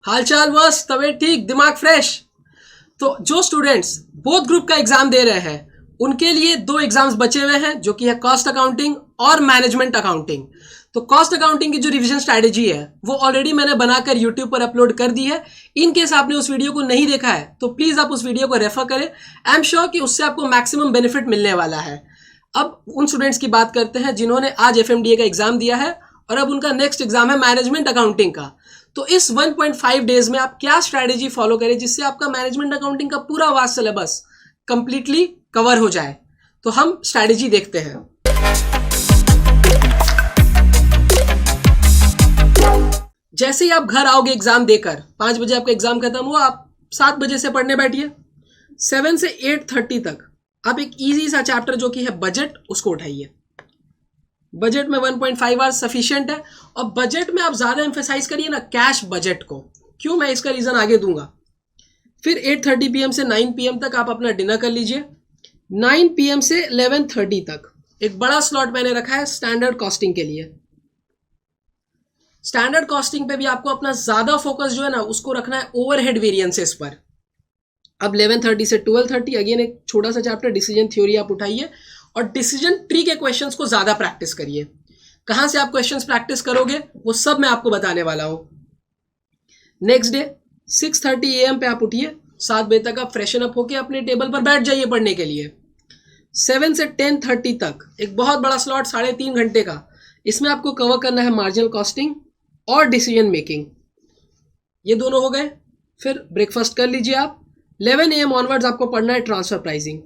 हालचाल बस, तबीयत ठीक, दिमाग फ्रेश। तो जो स्टूडेंट्स बोथ ग्रुप का एग्जाम दे रहे हैं उनके लिए दो एग्जाम्स बचे हुए हैं, जो कि है कॉस्ट अकाउंटिंग और मैनेजमेंट अकाउंटिंग। तो कॉस्ट अकाउंटिंग की जो रिवीजन स्ट्रैटेजी है वो ऑलरेडी मैंने बनाकर यूट्यूब पर अपलोड कर दी है। इन केस आपने उस वीडियो को नहीं देखा है तो प्लीज आप उस वीडियो को रेफर करें। आई एम श्योर कि उससे आपको मैक्सिमम बेनिफिट मिलने वाला है। अब उन स्टूडेंट्स की बात करते हैं जिन्होंने आज एफएमडीए का एग्जाम दिया है और अब उनका नेक्स्ट एग्जाम है मैनेजमेंट अकाउंटिंग का। तो इस 1.5 डेज में आप क्या स्ट्रैटेजी फॉलो करें जिससे आपका मैनेजमेंट अकाउंटिंग का पूरा वास्ट सिलेबस कंप्लीटली कवर हो जाए। तो हम स्ट्रैटेजी देखते हैं। जैसे ही आप घर आओगे एग्जाम देकर, 5 बजे आपका एग्जाम खत्म हुआ, आप 7 बजे से पढ़ने बैठिए। 7 से 8:30 तक आप एक इजी सा चैप्टर जो कि है बजट, उसको उठाइए। बजट में 1.5 आवर्स सफिशिएंट है। और बजट में आप ज्यादा एम्फेसाइज करिए ना कैश बजट को। क्यों, मैं इसका रीजन आगे दूंगा। फिर 8:30 PM से 9 PM तक आप अपना डिनर कर लीजिए। 9 PM से 11:30 तक एक बड़ा स्लॉट मैंने रखा है स्टैंडर्ड कॉस्टिंग के लिए। स्टैंडर्ड कॉस्टिंग पे भी आपको अपना ज्यादा फोकस जो है ना उसको रखना है ओवरहेड वेरिएंसेस पर। अब 11:30 से 12:30 अगेन एक छोटा सा चैप्टर डिसीजन थ्योरी आप उठाइए और डिसीजन ट्री के क्वेश्चंस को ज्यादा प्रैक्टिस करिए। कहां से आप क्वेश्चंस प्रैक्टिस करोगे वो सब मैं आपको बताने वाला हूं। नेक्स्ट डे 6:30 AM पे आप उठिए। 7 बजे तक आप फ्रेशन अप होके अपने टेबल पर बैठ जाइए पढ़ने के लिए। 7 से 10:30 तक एक बहुत बड़ा स्लॉट 3.5 घंटे का, इसमें आपको कवर करना है मार्जिनल कॉस्टिंग और डिसीजन मेकिंग। ये दोनों हो गए। फिर ब्रेकफास्ट कर लीजिए आप। 11 AM ऑनवर्ड्स आपको पढ़ना है ट्रांसफर प्राइसिंग।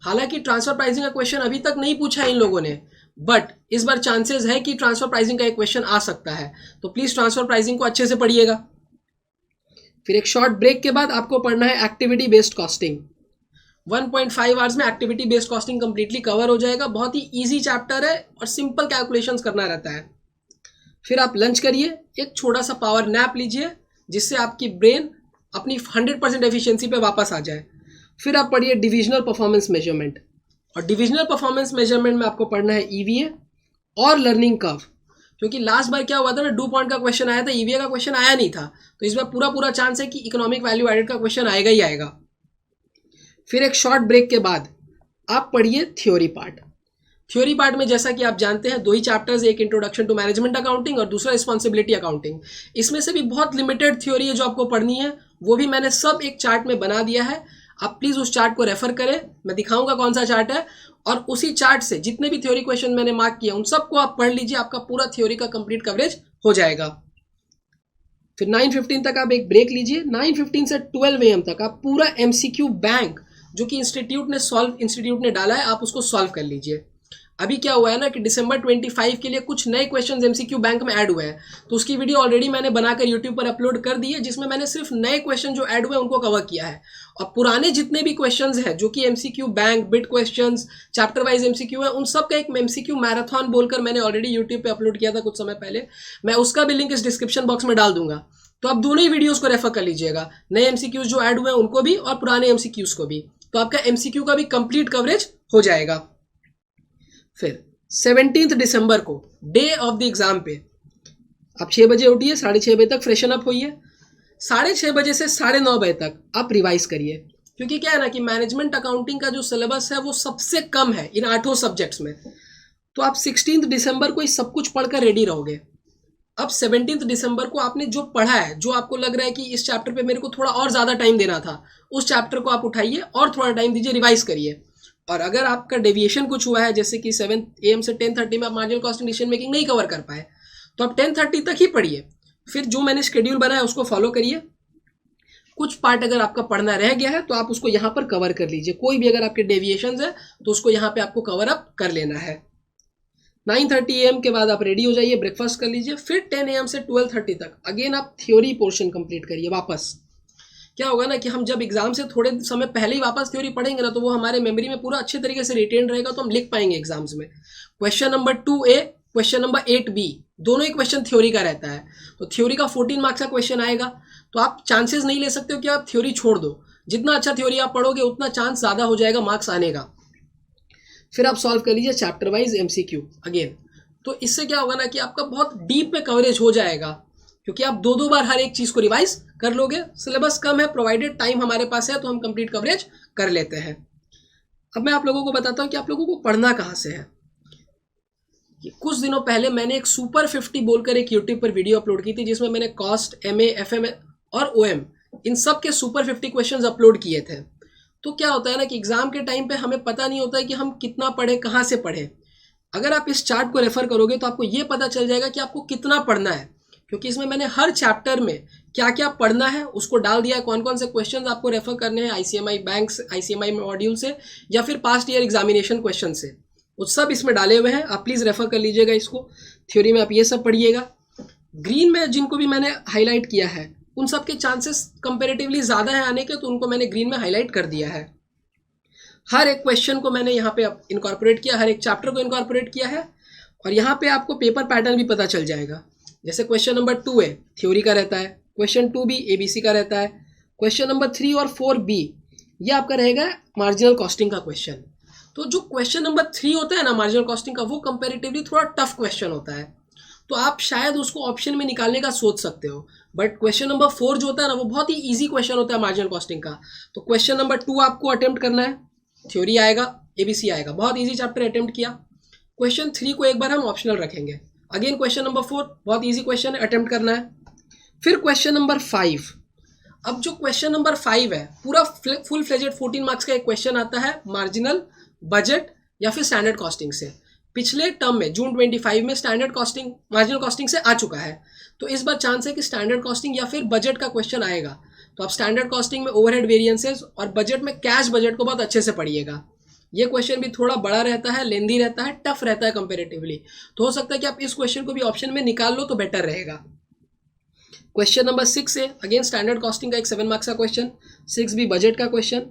हालांकि ट्रांसफर प्राइसिंग का क्वेश्चन अभी तक नहीं पूछा इन लोगों ने, बट इस बार चांसेस है कि ट्रांसफर प्राइसिंग का एक क्वेश्चन आ सकता है। तो प्लीज ट्रांसफर प्राइसिंग को अच्छे से पढ़िएगा। फिर एक शॉर्ट ब्रेक के बाद आपको पढ़ना है एक्टिविटी बेस्ड कॉस्टिंग। 1.5 आवर्स में activity based costing completely cover हो जाएगा। बहुत ही इजी चैप्टर है और सिंपल कैलकुलेशंस करना रहता है। फिर आप लंच करिए, एक छोटा सा पावर नैप लीजिए जिससे आपकी ब्रेन अपनी 100% एफिशिएंसी पे वापस आ जाए। फिर आप पढ़िए डिविजनल परफॉर्मेंस मेजरमेंट। और डिविजनल परफॉर्मेंस मेजरमेंट में आपको पढ़ना है ईवीए और लर्निंग कर्व। क्योंकि लास्ट बार क्या हुआ था ना, डू पॉइंट का क्वेश्चन आया था, ईवीए का क्वेश्चन आया नहीं था। तो इस बार पूरा चांस है कि इकोनॉमिक वैल्यू एडेड का क्वेश्चन आएगा ही आएगा। फिर एक शॉर्ट ब्रेक के बाद आप पढ़िए थ्योरी पार्ट। थ्योरी पार्ट में जैसा कि आप जानते हैं 2 ही चैप्टर्स, एक इंट्रोडक्शन टू मैनेजमेंट अकाउंटिंग और दूसरा रिस्पॉन्सिबिलिटी अकाउंटिंग। इसमें से भी बहुत लिमिटेड थ्योरी है जो आपको पढ़नी है, वो भी मैंने सब एक चार्ट में बना दिया है। आप प्लीज उस चार्ट को रेफर करें, मैं दिखाऊंगा कौन सा चार्ट है, और उसी चार्ट से जितने भी थ्योरी क्वेश्चन मैंने मार्क किया उन सबको आप पढ़ लीजिए। आपका पूरा थ्योरी का कंप्लीट कवरेज हो जाएगा। फिर 9:15 तक आप एक ब्रेक लीजिए। 9:15 से 12 AM तक आप पूरा MCQ बैंक जो कि इंस्टीट्यूट ने डाला है आप उसको सॉल्व कर लीजिए। अभी क्या हुआ है ना कि दिसंबर 25 के लिए कुछ नए क्वेश्चंस MCQ बैंक में ऐड हुए हैं, तो उसकी वीडियो ऑलरेडी मैंने बनाकर यूट्यूब पर अपलोड कर दी है, जिसमें मैंने सिर्फ नए क्वेश्चन जो ऐड हुए हैं उनको कवर किया है। और पुराने जितने भी क्वेश्चंस हैं जो कि MCQ bank, bit questions, chapter wise MCQ है, उन सब का एक MCQ मैराथन बोलकर मैंने ऑलरेडी यूट्यूब पे अपलोड किया था कुछ समय पहले। मैं उसका भी लिंक इस डिस्क्रिप्शन बॉक्स में डाल दूंगा, तो आप दोनों ही वीडियोज को रेफर कर लीजिएगा, नए MCQs जो ऐड हुए हैं उनको भी और पुराने MCQs को भी। तो आपका MCQ का भी कंप्लीट कवरेज हो जाएगा। फिर 17 दिसंबर को डे ऑफ द एग्जाम पे आप 6 बजे उठिए, 6:30 बजे तक फ्रेशन अप होइए। 6:30 बजे से 9:30 बजे तक आप रिवाइज करिए। क्योंकि क्या है ना कि मैनेजमेंट अकाउंटिंग का जो सिलेबस है वो सबसे कम है इन 8 सब्जेक्ट्स में। तो आप 16 दिसंबर को ही सब कुछ पढ़कर रेडी रहोगे। अब 17 दिसंबर को आपने जो पढ़ा है, जो आपको लग रहा है कि इस चैप्टर पे मेरे को थोड़ा और ज्यादा टाइम देना था, उस चैप्टर को आप उठाइए और थोड़ा टाइम दीजिए, रिवाइज करिए। और अगर आपका डेविएशन कुछ हुआ है, जैसे कि 7 AM से 10:30 में आप मार्जिनल कॉस्टिंग डिसीजन मेकिंग नहीं कवर कर पाए, तो आप 10:30 तक ही पढ़िए। फिर जो मैंने शेड्यूल बनाया उसको फॉलो करिए। कुछ पार्ट अगर आपका पढ़ना रह गया है तो आप उसको यहाँ पर कवर कर लीजिए। कोई भी अगर आपके डेविएशन है तो उसको यहाँ पे आपको कवर अप कर लेना है। 9:30 AM के बाद आप रेडी हो जाइए, ब्रेकफास्ट कर लीजिए। फिर 10 AM से 12:30 तक अगेन आप थ्योरी पोर्शन कंप्लीट करिए। वापस क्या होगा ना कि हम जब एग्जाम से थोड़े समय पहले ही वापस थ्योरी पढ़ेंगे ना, तो वो हमारे मेमोरी में पूरा अच्छे तरीके से रिटेन रहेगा, तो हम लिख पाएंगे एग्जाम्स में। Question number 2A, question number 8B, दोनों ही क्वेश्चन थ्योरी का रहता है। तो थ्योरी का 14 मार्क्स का क्वेश्चन आएगा, तो आप चांसेस नहीं ले सकते हो कि आप थ्योरी छोड़ दो। जितना अच्छा थ्योरी आप पढ़ोगे उतना चांस ज्यादा हो जाएगा मार्क्स आने का। फिर आप सॉल्व कर लीजिए चैप्टर वाइज MCQ अगेन। तो इससे क्या होगा ना कि आपका बहुत डीप में कवरेज हो जाएगा, क्योंकि आप 2 बार हर एक चीज को रिवाइज कर लोगे। सिलेबस कम है, प्रोवाइडेड टाइम हमारे पास है तो हम कंप्लीट कवरेज कर लेते हैं। अब मैं आप लोगों को बताता हूँ कि आप लोगों को पढ़ना कहाँ से है। कुछ दिनों पहले मैंने एक सुपर 50 बोलकर एक यूट्यूब पर वीडियो अपलोड की थी, जिसमें मैंने कॉस्ट, एमए, एफएम और ओएम इन सब के सुपर 50 क्वेश्चंस अपलोड किए थे। तो क्या होता है ना कि एग्जाम के टाइम पे हमें पता नहीं होता है कि हम कितना पढ़े, कहाँ से पढ़े। अगर आप इस चार्ट को रेफर करोगे तो आपको ये पता चल जाएगा कि आपको कितना पढ़ना है, क्योंकि इसमें मैंने हर चैप्टर में क्या क्या पढ़ना है उसको डाल दिया है, कौन कौन से क्वेश्चन आपको रेफर करने हैं आईसीएमआई बैंक से, आईसीएमआई मॉड्यूल से या फिर पास्ट ईयर एग्जामिनेशन क्वेश्चन से, वो सब इसमें डाले हुए हैं। आप प्लीज़ रेफर कर लीजिएगा इसको। थ्योरी में आप ये सब पढ़िएगा। ग्रीन में जिनको भी मैंने हाईलाइट किया है उन सब के चांसेस कंपेरेटिवली ज़्यादा है आने के, तो उनको मैंने ग्रीन में हाईलाइट कर दिया है। हर एक क्वेश्चन को मैंने यहाँ पे इनकॉर्पोरेट किया, हर एक चैप्टर को इनकॉर्पोरेट किया है, और यहाँ पे आपको पेपर पैटर्न भी पता चल जाएगा। जैसे क्वेश्चन नंबर 2 है थ्योरी का रहता है, क्वेश्चन 2 भी एबीसी का रहता है, क्वेश्चन नंबर 3 और 4 बी ये आपका रहेगा मार्जिनल कॉस्टिंग का क्वेश्चन। तो जो क्वेश्चन नंबर 3 होता है ना मार्जिनल कॉस्टिंग का, वो कंपेरेटिवली थोड़ा टफ क्वेश्चन होता है, तो आप शायद उसको ऑप्शन में निकालने का सोच सकते हो। बट क्वेश्चन नंबर 4 जो होता है ना वो बहुत ही ईजी क्वेश्चन होता है मार्जिनल कॉस्टिंग का। तो क्वेश्चन नंबर 2 आपको अटेम्प्ट करना है, थ्योरी आएगा, एबीसी आएगा, बहुत ईजी चैप्टर अटेम्प्ट किया। क्वेश्चन 3 को एक बार हम ऑप्शनल रखेंगे। अगेन क्वेश्चन नंबर 4 बहुत ईजी क्वेश्चन है, अटेम्प्ट करना है। फिर क्वेश्चन नंबर 5, अब जो क्वेश्चन नंबर 5 है पूरा फुल फ्लेजेड 14 मार्क्स का एक क्वेश्चन आता है मार्जिनल, बजट या फिर स्टैंडर्ड कॉस्टिंग से। पिछले टर्म में जून 25 में स्टैंडर्ड कॉस्टिंग मार्जिनल कॉस्टिंग से आ चुका है, तो इस बार चांस है कि स्टैंडर्ड कॉस्टिंग या फिर बजट का क्वेश्चन आएगा। तो आप स्टैंडर्ड कॉस्टिंग में ओवरहेड वेरिएंसेस और बजट में कैश बजट को बहुत अच्छे से पढ़िएगा। ये क्वेश्चन भी थोड़ा बड़ा रहता है, लेंदी रहता है, टफ रहता है कंपेरेटिवली, तो हो सकता है कि आप इस क्वेश्चन को भी ऑप्शन में निकाल लो तो बेटर रहेगा। क्वेश्चन नंबर 6 है अगेन स्टैंडर्ड कॉस्टिंग का एक 7 मार्क्स का क्वेश्चन, 6 भी बजट का क्वेश्चन,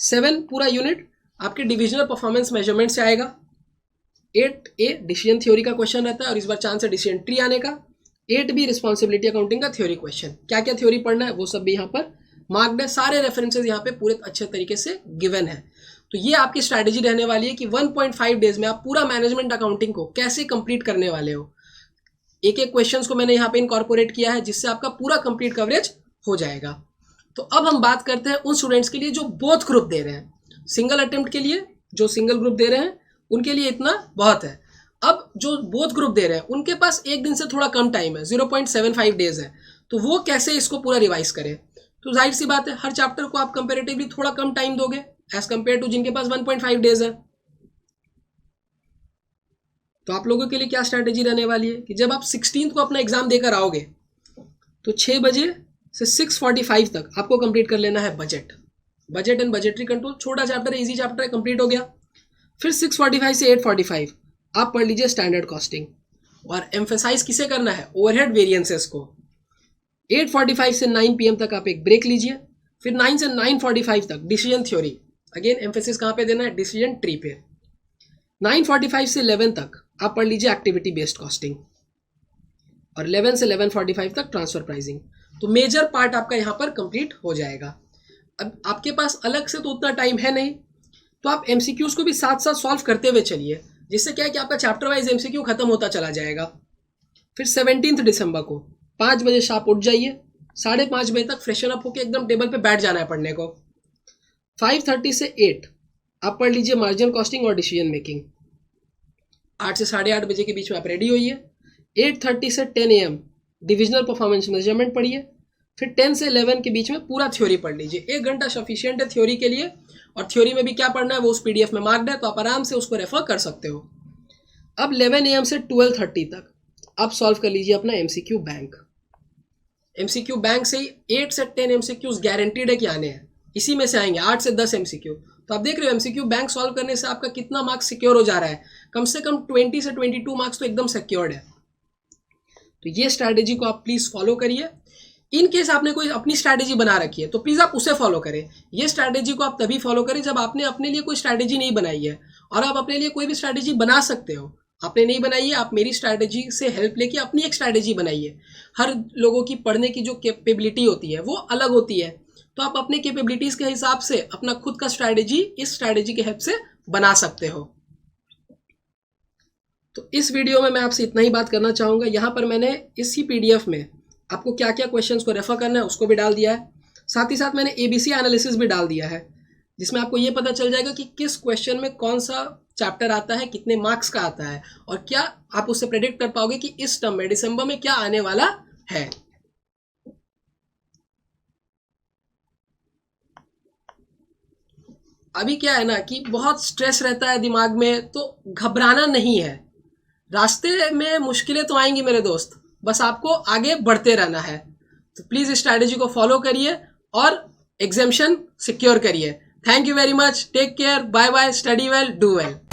7 पूरा यूनिट आपके डिविजनल परफॉर्मेंस मेजरमेंट से आएगा। 8A डिसीजन थ्योरी का क्वेश्चन रहता है और इस बार चांस है डिसीजन ट्री आने का। 8B रिस्पॉन्सिबिलिटी अकाउंटिंग का थ्योरी क्वेश्चन, क्या क्या थ्योरी पढ़ना है वो सब भी यहाँ पर मार्क्ड है, सारे रेफरेंसेज यहाँ पे पूरे अच्छे तरीके से गिवन है। तो ये आपकी स्ट्रैटेजी रहने वाली है कि 1.5 डेज में आप पूरा मैनेजमेंट अकाउंटिंग को कैसे कंप्लीट करने वाले हो। एक एक क्वेश्चंस को मैंने यहाँ पे इनकॉर्पोरेट किया है जिससे आपका पूरा कंप्लीट कवरेज हो जाएगा। तो अब हम बात करते हैं उन स्टूडेंट्स के लिए जो बोथ ग्रुप दे रहे हैं। सिंगल अटेम्प्ट के लिए जो सिंगल ग्रुप दे रहे हैं उनके लिए इतना बहुत है। अब जो बोथ ग्रुप दे रहे हैं उनके पास एक दिन से थोड़ा कम टाइम है, 0.75 डेज है, तो वो कैसे इसको पूरा रिवाइज करें। तो जाहिर सी बात है हर चैप्टर को आप कंपेरेटिवली थोड़ा कम टाइम दोगे एज कंपेयर टू जिनके पास 1.5 डेज है। तो आप लोगों के लिए क्या स्ट्रैटेजी रहने वाली है कि जब आप 16 को अपना एग्जाम देकर आओगे तो 6 बजे से 6:45 तक आपको कंप्लीट कर लेना है बजट एंड बजटरी कंट्रोल। छोटा चैप्टर है, इजी चैप्टर है, कंप्लीट हो गया। फिर 6:45 से 8:45 आप पढ़ लीजिए स्टैंडर्ड कॉस्टिंग, और एम्फेसाइज किसे करना है, ओवरहेड वेरिएंसेस को। 8:45 से 9 PM तक आप एक ब्रेक लीजिए। फिर 9 से 9:45 तक डिसीजन थ्योरी, अगेन एम्फेसिस कहाँ पे देना है, डिसीजन ट्री पे। 9:45 से 11 तक आप पढ़ लीजिए एक्टिविटी बेस्ड कॉस्टिंग, और 11 से 11:45 तक ट्रांसफर प्राइसिंग। तो मेजर पार्ट आपका यहाँ पर कंप्लीट हो जाएगा। अब आपके पास अलग से तो उतना टाइम है नहीं, तो आप एमसीक्यूज को भी साथ साथ सॉल्व करते हुए चलिए, जिससे क्या है कि आपका चैप्टर वाइज एमसीक्यू खत्म होता चला जाएगा। फिर 17 दिसंबर को 5 बजे शार्प उठ जाइए, 5:30 बजे तक फ्रेशन अप होकर एकदम टेबल पे बैठ जाना है पढ़ने को। 5:30 से 8 आप पढ़ लीजिए मार्जिनल कॉस्टिंग और डिसीजन मेकिंग। 8 से 8:30 बजे के बीच में आप रेडी होइए। 8:30 से 10 AM डिविजनल परफॉर्मेंस मेजरमेंट पढ़िए। फिर 10 से 11 के बीच में पूरा थ्योरी पढ़ लीजिए। 1 घंटा सफिशिएंट है थ्योरी के लिए, और थ्योरी में भी क्या पढ़ना है वो उस PDF में मार्क्ड है, तो आप आराम से उसको रेफर कर सकते हो। अब 11 AM से 12:30 तक आप सॉल्व कर लीजिए अपना MCQ बैंक। MCQ बैंक से ही 8 से 10 MCQs गारंटीड है कि आने हैं, इसी में से आएंगे 8 से 10 MCQ। तो आप देख रहे हो MCQ बैंक सॉल्व करने से आपका कितना मार्क्स सिक्योर हो जा रहा है, कम से कम 20 से 22 मार्क्स तो एकदम सिक्योर्ड है। तो ये स्ट्रैटेजी को आप प्लीज़ फॉलो करिए। इन केस आपने कोई अपनी स्ट्रैटेजी बना रखी है तो प्लीज़ आप उसे फॉलो करें। ये स्ट्रैटेजी को आप तभी फॉलो करें जब आपने अपने लिए कोई स्ट्रैटेजी नहीं बनाई है, और आप अपने लिए कोई भी स्ट्रैटेजी बना सकते हो। आपने नहीं बनाई है, आप मेरी स्ट्रैटेजी से हेल्प लेके अपनी एक स्ट्रैटेजी बनाइए। हर लोगों की पढ़ने की जो कैपेबिलिटी होती है वो अलग होती है, तो आप अपने कैपेबिलिटीज़ के हिसाब से अपना खुद का स्ट्रैटेजी इस स्ट्रैटेजी के हेल्प से बना सकते हो। तो इस वीडियो में मैं आपसे इतना ही बात करना चाहूँगा। यहाँ पर मैंने इसी PDF में आपको क्या क्या क्वेश्चंस को रेफर करना है उसको भी डाल दिया है। साथ ही साथ मैंने ABC एनालिसिस भी डाल दिया है, जिसमें आपको ये पता चल जाएगा कि किस क्वेश्चन में कौन सा चैप्टर आता है, कितने मार्क्स का आता है, और क्या आप उससे प्रेडिक्ट कर पाओगे कि इस टर्म में दिसंबर में क्या आने वाला है। अभी क्या है ना कि बहुत स्ट्रेस रहता है दिमाग में, तो घबराना नहीं है। रास्ते में मुश्किलें तो आएंगी मेरे दोस्त, बस आपको आगे बढ़ते रहना है। तो प्लीज इस स्ट्रैटेजी को फॉलो करिए और एग्जामिशन सिक्योर करिए। Thank you very much, take care, bye bye, study well, do well.